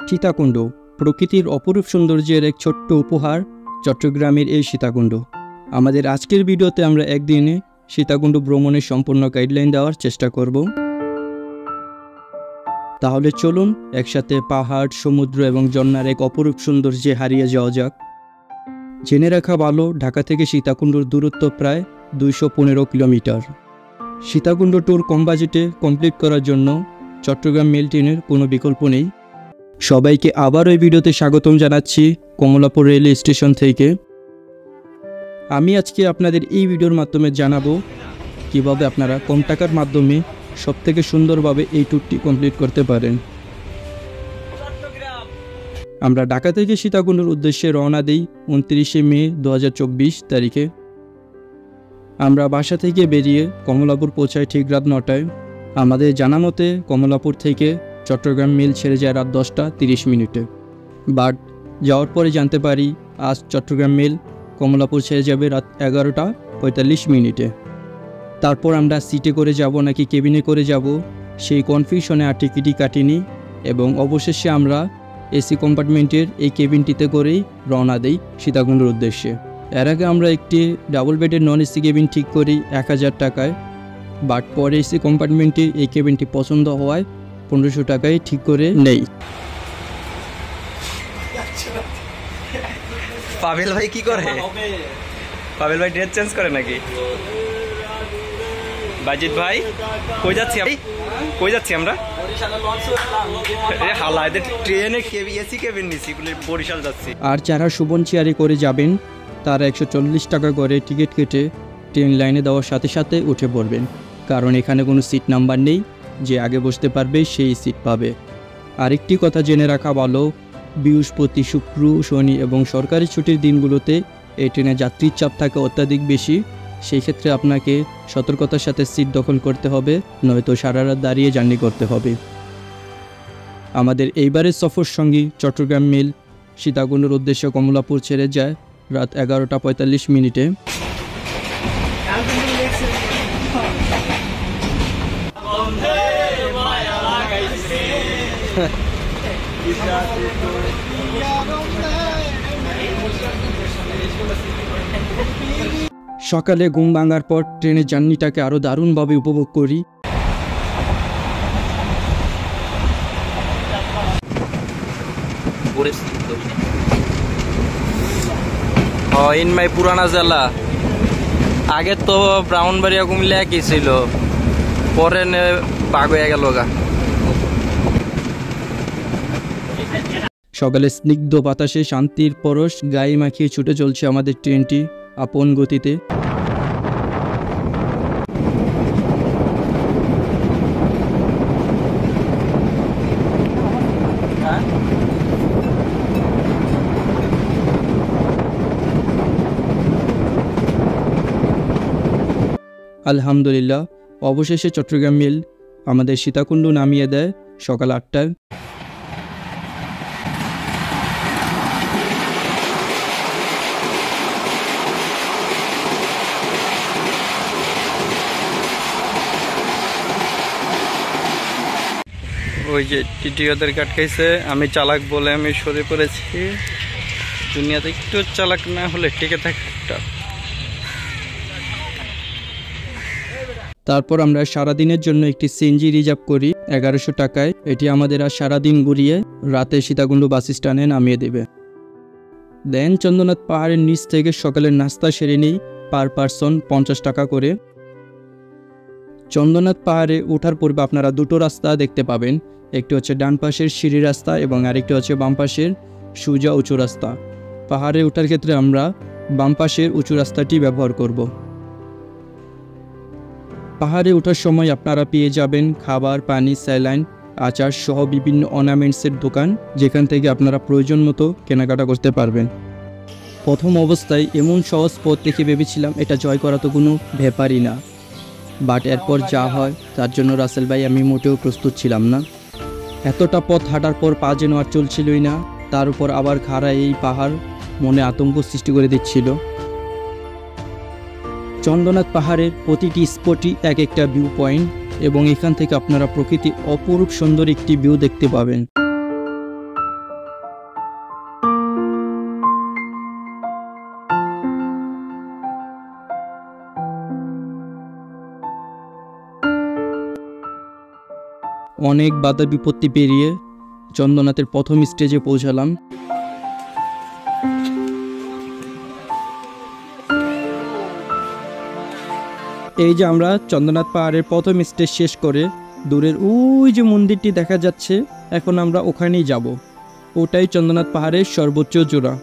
সীতাকুণ্ড প্রকৃতির অপরূপ সৌন্দর্যের এক ছোট্ট উপহার চট্টগ্রামের এই সীতাকুণ্ড। আমাদের আজকের ভিডিওতে আমরা একদিনে সীতাকুণ্ড ভ্রমণের সম্পূর্ণ গাইডলাইন দেওয়ার চেষ্টা করব। তাহলে চলুন একসাথে পাহাড়, সমুদ্র এবং ঝর্ণার এক অপরূপ সৌন্দর্যে হারিয়ে যাওয়া যাক। জেনে রাখা ভালো, ঢাকা থেকে সীতাকুণ্ডর দূরত্ব প্রায় 215 কিলোমিটার। সীতাকুণ্ড ট্যুর কম বাজেটে কমপ্লিট করার জন্য চট্টগ্রাম মেল ট্রেনের কোনো বিকল্প নেই। সবাইকে আবার ওই ভিডিওতে স্বাগতম জানাচ্ছি কমলাপুর রেল স্টেশন থেকে। আমি আজকে আপনাদের এই ভিডিওর মাধ্যমে জানাবো কিভাবে আপনারা কম টাকার মাধ্যমে সবথেকে সুন্দরভাবে এই ট্যুরটি কমপ্লিট করতে পারেন। আমরা ঢাকা থেকে সীতাকুণ্ডের উদ্দেশ্যে রওনা দিই 29শে মে 2024 তারিখে। আমরা বাসা থেকে বেরিয়ে কমলাপুর পৌঁছাই ঠিক রাত 9টায়। আমাদের জানা মতে কমলাপুর থেকে চট্টগ্রাম মেল ছেড়ে যায় রাত 10টা 30 মিনিটে, বাট যাওয়ার পরে জানতে পারি আজ চট্টগ্রাম মেল কমলাপুর ছেড়ে যাবে রাত 11টা 45 মিনিটে। তারপর আমরা সিটে করে যাব নাকি কেবিনে করে যাব সেই কনফিউশনে আর টিকিটই কাটিনি এবং অবশেষে আমরা এসি কম্পার্টমেন্টের এই কেবিনটিতে করেই রওনা দিই সীতাকুণ্ডের উদ্দেশ্যে। এর আগে আমরা একটি ডাবল বেডের নন এসি কেবিন ঠিক করি 1000 টাকায়, বাট পরে এসি কম্পার্টমেন্টে এই কেবিনটি পছন্দ হওয়ায় 1500 টাকায় ঠিক করে নেই। পাবেল ভাই কি করে? পাবেল ভাই ড্রেস চেঞ্জ করে নাকি? বাজিত ভাই কই যাচ্ছি? কই যাচ্ছি আমরা? হালাইতে ট্রেনে এসি কেবিন নিছি, বরিশাল যাচ্ছি। আর যারা সুবন চেয়ারে করে যাবেন তারা 140 টাকা করে টিকিট কেটে ট্রেন লাইনে দেওয়ার সাথে সাথে উঠে পড়বেন, কারণ এখানে কোনো সিট নাম্বার নেই, যে আগে বসতে পারবে সেই সিট পাবে। আরেকটি কথা জেনে রাখা ভালো, বৃহস্পতি, শুক্র, শনি এবং সরকারি ছুটির দিনগুলোতে এই ট্রেনে যাত্রীর চাপ থাকে অত্যাধিক বেশি। সেই ক্ষেত্রে আপনাকে সতর্কতার সাথে সিট দখল করতে হবে, নয়তো সারা রাত দাঁড়িয়ে জার্নি করতে হবে। আমাদের এইবারের সফর সঙ্গী চট্টগ্রাম মেল সীতাকুণ্ডের উদ্দেশ্যে কমলাপুর ছেড়ে যায় রাত 11টা 45 মিনিটে। সকালে ঘুম ভাঙার পর ট্রেনের জার্নিটাকে আরো দারুণভাবে উপভোগ করি। ইন মাই পুরানা জেলা, আগে তো ব্রাহ্মণবাড়িয়া কুমিল্লা একই ছিল, পরে বাগ হয়ে গেল গা। সকালে স্নিগ্ধ বাতাসে শান্তির পরশ গায়ে মাখিয়ে ছুটে চলছে আমাদের ট্রেনটি আপন গতিতে। আলহামদুলিল্লাহ, অবশেষে চট্টগ্রাম মেল আমাদের সীতাকুণ্ড নামিয়ে দেয় সকাল 8টায়। ওই যে টিটি ওদের কাটকাইছে, আমি চালাক বলে আমি সরে পড়েছি। দুনিয়াতে একটু চালাক না হলে টিকে থাকা। তারপর আমরা সারাদিনের জন্য একটি সিএনজি রিজার্ভ করি 1100 টাকায়। এটি আমাদের আর সারাদিন ঘুরিয়ে রাতে সীতাকুণ্ড বাস স্ট্যান্ডে নামিয়ে দেবে। দেন চন্দ্রনাথ পাহাড়ের নিচ থেকে সকালের নাস্তা সেরে নিই পার পারসন 50 টাকা করে। চন্দ্রনাথ পাহাড়ে ওঠার পূর্বে আপনারা দুটো রাস্তা দেখতে পাবেন, একটি হচ্ছে ডান পাশের সিঁড়ি রাস্তা এবং আরেকটি হচ্ছে বাম পাশের সোজা উঁচু রাস্তা। পাহাড়ে ওঠার ক্ষেত্রে আমরা বাম পাশের উঁচু রাস্তাটি ব্যবহার করব। পাহাড়ে ওঠার সময় আপনারা পেয়ে যাবেন খাবার, পানি, স্যালাইন, আচার সহ বিভিন্ন অর্নামেন্টসের দোকান, যেখান থেকে আপনারা প্রয়োজন মতো কেনাকাটা করতে পারবেন। প্রথম অবস্থায় এমন সহজ পথ দেখে ভেবেছিলাম এটা জয় করা তো কোনো ব্যাপারই না, বাট এরপর যা হয় তার জন্য রাসেল ভাই আমি মোটেও প্রস্তুত ছিলাম না। এতটা পথ হাঁটার পর পা যেন আর চলছিলই না, তার উপর আবার খাড়া এই পাহাড় মনে আতঙ্ক সৃষ্টি করে দিচ্ছিল। চন্দ্রনাথ পাহাড়ের প্রতিটি স্পটই এক একটা ভিউ পয়েন্ট এবং এখান থেকে আপনারা প্রকৃতির অপরূপ সুন্দর একটি ভিউ দেখতে পাবেন। অনেক বাধা বিপত্তি পেরিয়ে চন্দ্রনাথের প্রথম স্টেজে পৌঁছালাম। এই যে আমরা চন্দ্রনাথ পাহাড়ের প্রথম স্টেজ শেষ করে দূরের ওই যে মন্দিরটি দেখা যাচ্ছে, এখন আমরা ওখানেই যাব। ওটাই চন্দ্রনাথ পাহাড়ের সর্বোচ্চ চূড়া।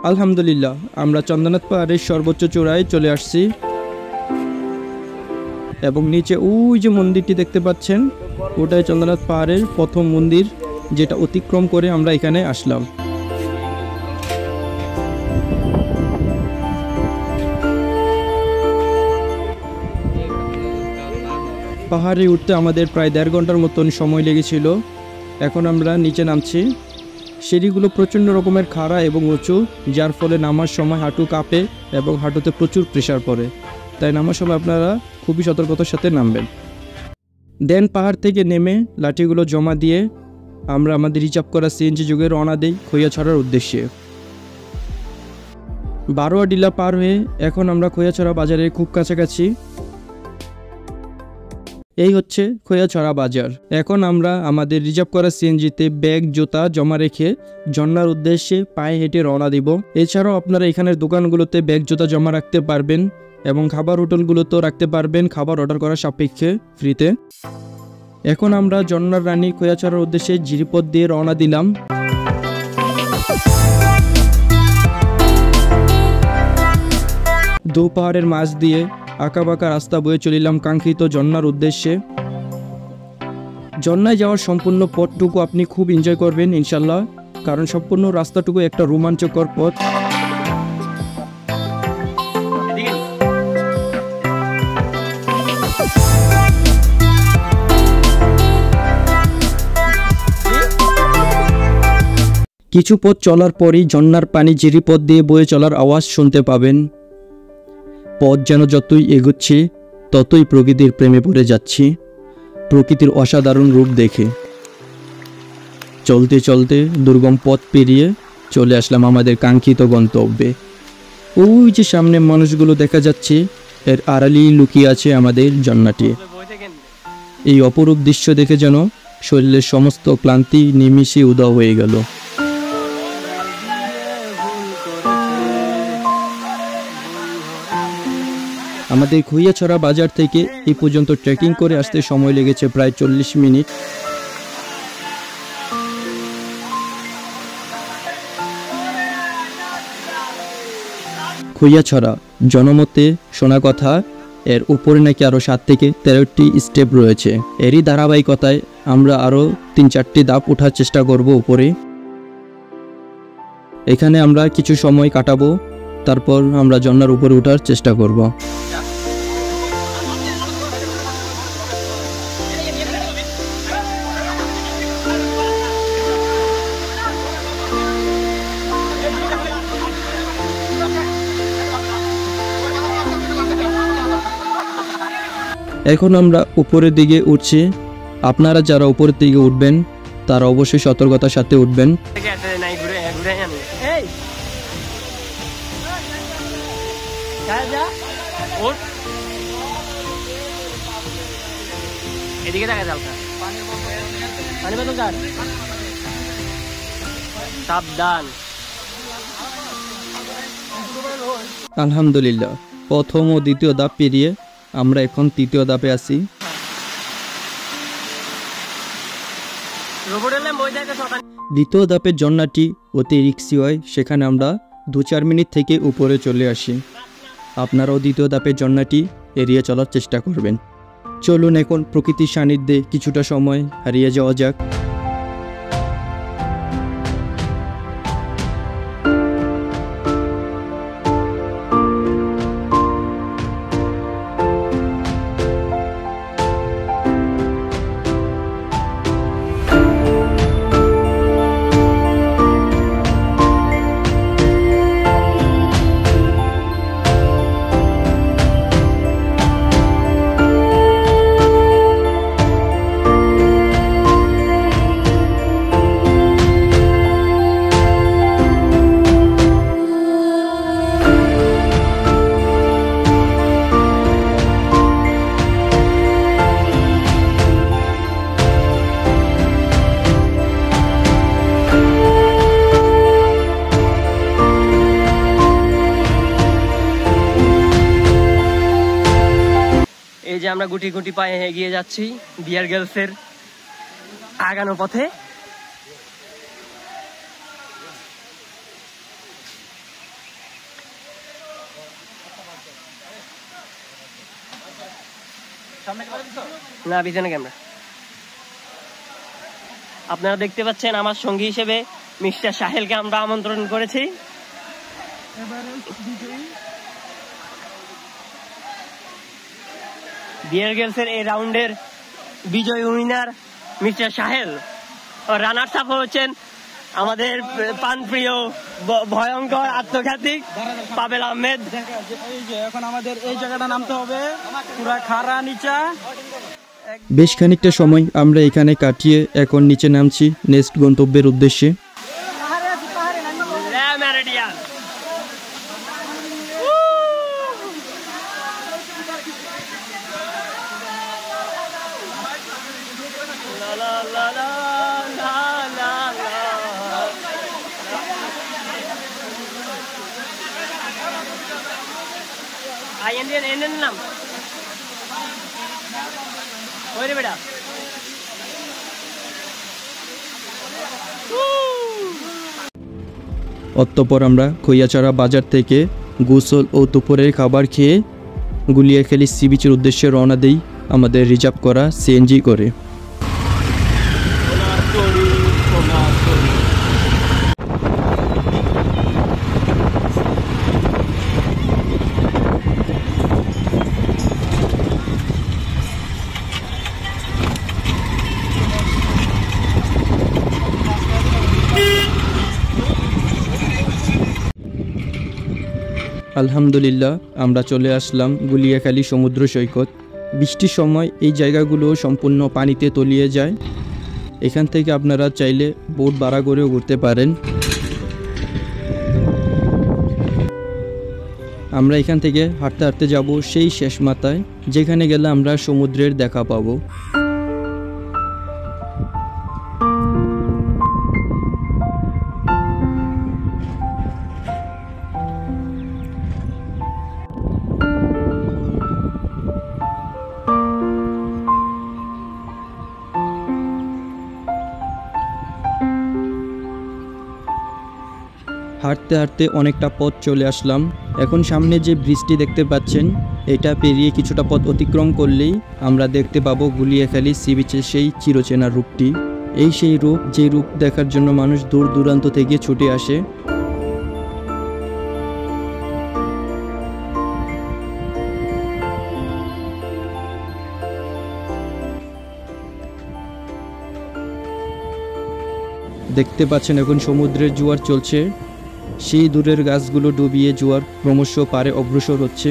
আলহামদুলিল্লাহ, আমরা চন্দ্রনাথ পাহাড়ের সর্বোচ্চ চূড়ায় চলে আসছি এবং নিচে ওই যে মন্দিরটি দেখতে পাচ্ছেন, ওটাই চন্দ্রনাথ পাহাড়ের প্রথম মন্দির, যেটা অতিক্রম করে আমরা এখানে আসলাম। পাহাড়ে উঠতে আমাদের প্রায় 1.5 ঘন্টার মতন সময় লেগেছিল। এখন আমরা নিচে নামছি। সিঁড়িগুলো প্রচণ্ড রকমের খাড়া এবং উঁচু, যার ফলে নামার সময় হাঁটু কাঁপে এবং হাঁটুতে প্রচুর প্রেশার পড়ে, তাই নামার সময় আপনারা খুবই সতর্কতার সাথে নামবেন। দেন পাহাড় থেকে নেমে লাঠিগুলো জমা দিয়ে আমরা আমাদের রিজার্ভ করা সিএনজি যুগে রওনা দিই খৈয়াছড়ার উদ্দেশ্যে। বারোয়াডিলা পার হয়ে এখন আমরা খৈয়াছড়া বাজারের খুব কাছাকাছি। এই হচ্ছে খৈয়াছড়া বাজার। এখন আমরা আমাদের রিজার্ভ করা সিএনজিতে ব্যাগ জুতা জমা রেখে ঝর্ণার উদ্দেশ্যে পায়ে হেঁটে রওনা দিব। এছাড়াও আপনারা এখানের দোকানগুলোতে ব্যাগ জুতা জমা রাখতে পারবেন এবং খাবার হোটেলগুলোতেও রাখতে পারবেন, খাবার অর্ডার করার সাপেক্ষে ফ্রিতে। এখন আমরা ঝর্ণার রানী খৈয়াছড়ার উদ্দেশ্যে জিরিপথ দিয়ে রওনা দিলাম। দু পাহাড়ের মাঝ দিয়ে আঁকাবাঁকা রাস্তা বয়ে চলিলাম কাঙ্ক্ষিত ঝর্ণার উদ্দেশ্যে। ঝর্ণায় যাওয়ার সম্পূর্ণ পথটুকু আপনি খুব এনজয় করবেন ইনশাল্লাহ, কারণ সম্পূর্ণ রাস্তাটুকু একটা রোমাঞ্চকর পথ। কিছু পথ চলার পরই ঝর্ণার পানি জিরিপথ দিয়ে বয়ে চলার আওয়াজ শুনতে পাবেন। পথ যেন যতই এগোচ্ছি ততই প্রকৃতির প্রেমে পড়ে যাচ্ছি, প্রকৃতির অসাধারণ রূপ দেখে। চলতে চলতে দুর্গম পথ পেরিয়ে চলে আসলাম আমাদের কাঙ্ক্ষিত গন্তব্যে। ওই যে সামনে মানুষগুলো দেখা যাচ্ছে, এর আড়ালেই লুকিয়ে আছে আমাদের ঝর্ণাটি। এই অপরূপ দৃশ্য দেখে যেন শরীরের সমস্ত ক্লান্তি নিমিষে উধাও হয়ে গেল। আমাদের খৈয়াছড়া বাজার থেকে এই পর্যন্ত ট্রেকিং করে আসতে সময় লেগেছে প্রায় 40 মিনিট। খৈয়াছড়া জনমতে শোনা কথা, এর উপরে নাকি আরও 7 থেকে 13টি স্টেপ রয়েছে। এরই ধারাবাহিকতায় আমরা আরও 3-4টি ধাপ ওঠার চেষ্টা করব উপরে। এখানে আমরা কিছু সময় কাটাবো, তারপর আমরা ঝর্ণার উপরে ওঠার চেষ্টা করব। এখন আমরা উপরের দিকে উঠছি। আপনারা যারা উপরের দিকে উঠবেন তারা অবশ্যই সতর্কতার সাথে উঠবেন। আলহামদুলিল্লাহ, প্রথম ও দ্বিতীয় ধাপ পেরিয়ে আমরা এখন তৃতীয় ধাপে আছি। দ্বিতীয় ধাপের ঝর্ণাটি অতি রিক্সি হয়, সেখানে আমরা 2-4 মিনিট থেকে উপরে চলে আসি। আপনারাও দ্বিতীয় ধাপের ঝর্ণাটি এড়িয়ে চলার চেষ্টা করবেন। চলুন এখন প্রকৃতির সান্নিধ্যে কিছুটা সময় হারিয়ে যাওয়া যাক। আমরা গুটি গুটি পায়ে এগিয়ে যাচ্ছি বিয়ার গার্লসের আগানো পথে। না পিছনে ক্যামেরা। আপনারা দেখতে পাচ্ছেন আমার সঙ্গী হিসেবে মিস্টার সাহেলকে আমরা আমন্ত্রণ করেছি। বিয়ার গার্লসের এই রাউন্ডের বিজয়ী উইনার মিস্টার সাহেল। রানার্স আপ হচ্ছেন আমাদের প্রাণপ্রিয় ভয়ঙ্কর আত্মঘাতিক পাবেল আহমেদ। এখন আমাদের এই জায়গাটা নামতে হবে পুরা খাড়া নিচা। বেশ খানিকটা সময় আমরা এখানে কাটিয়ে এখন নিচে নামছি নেক্সট গন্তব্যের উদ্দেশ্যে। নাম বেটা অতঃপর আমরা খৈয়াছড়া বাজার থেকে গোসল ও দুপুরের খাবার খেয়ে গুলিয়াখালী সি বিচের উদ্দেশ্যে রওনা দেই আমাদের রিজার্ভ করা সিএনজি করে। আলহামদুলিল্লাহ আমরা চলে আসলাম গুলিয়াখালী সমুদ্র সৈকত। বৃষ্টির সময় এই জায়গাগুলো সম্পূর্ণ পানিতে তলিয়ে যায়। এখান থেকে আপনারা চাইলে বোট ভাড়া করেও ঘুরতে পারেন। আমরা এখান থেকে হাঁটতে হাঁটতে যাব সেই শেষ মাথায়, যেখানে গেলে আমরা সমুদ্রের দেখা পাবো। হাঁটতে হাঁটতে অনেকটা পথ চলে আসলাম। এখন সামনে যে ব্রিজটি দেখতে পাচ্ছেন, এটা পেরিয়ে কিছুটা পথ অতিক্রম করলেই আমরা দেখতে পাবো গুলিয়াখালী সি বিচের সেই চিরচেনা রূপটি। এই সেই রূপ, যে রূপ দেখার জন্য মানুষ দূর দূরান্ত থেকে ছুটে আসে। দেখতে পাচ্ছেন এখন সমুদ্রের জোয়ার চলছে। সেই দূরের গাছগুলো ডুবিয়ে জোয়ার ক্রমশ পারে অগ্রসর হচ্ছে।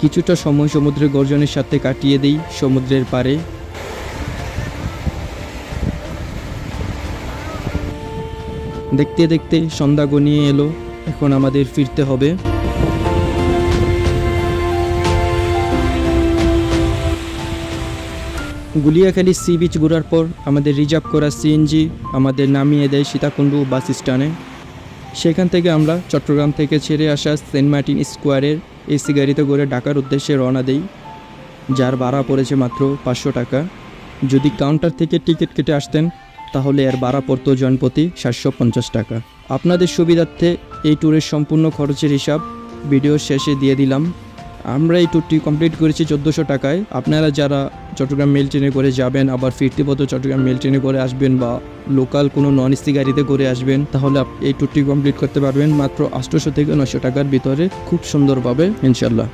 কিছুটা সময় সমুদ্রের গর্জনের সাথে কাটিয়ে দেই সমুদ্রের পারে। দেখতে দেখতে সন্ধ্যা গনিয়ে এলো, এখন আমাদের ফিরতে হবে। গুলিয়াখালী সি বিচ ঘোরার পর আমাদের রিজার্ভ করা সিএনজি আমাদের নামিয়ে দেয় সীতাকুণ্ড বাস স্ট্যান্ডে। সেখান থেকে আমরা চট্টগ্রাম থেকে ছেড়ে আসা সেন্ট মার্টিন স্কোয়ারের এসি গাড়িতে করে ঢাকার উদ্দেশ্যে রওনা দেই, যার ভাড়া পড়েছে মাত্র 500 টাকা। যদি কাউন্টার থেকে টিকিট কেটে আসতেন তাহলে এর ভাড়া পড়তো জনপ্রতি 750 টাকা। আপনাদের সুবিধার্থে এই ট্যুরের সম্পূর্ণ খরচের হিসাব ভিডিওর শেষে দিয়ে দিলাম। আমরা এই ট্যুরটি কমপ্লিট করেছি 1400 টাকায়। আপনারা যারা চট্টগ্রাম মেল ট্রেনে করে যাবেন, আবার ফিরতি পথে চট্টগ্রাম মেল ট্রেনে করে আসবেন বা লোকাল কোনো নন এসি গাড়িতে করে আসবেন, তাহলে এই ট্যুরটি কমপ্লিট করতে পারবেন মাত্র 800 থেকে 900 টাকার ভিতরে খুব সুন্দরভাবে ইনশাল্লাহ।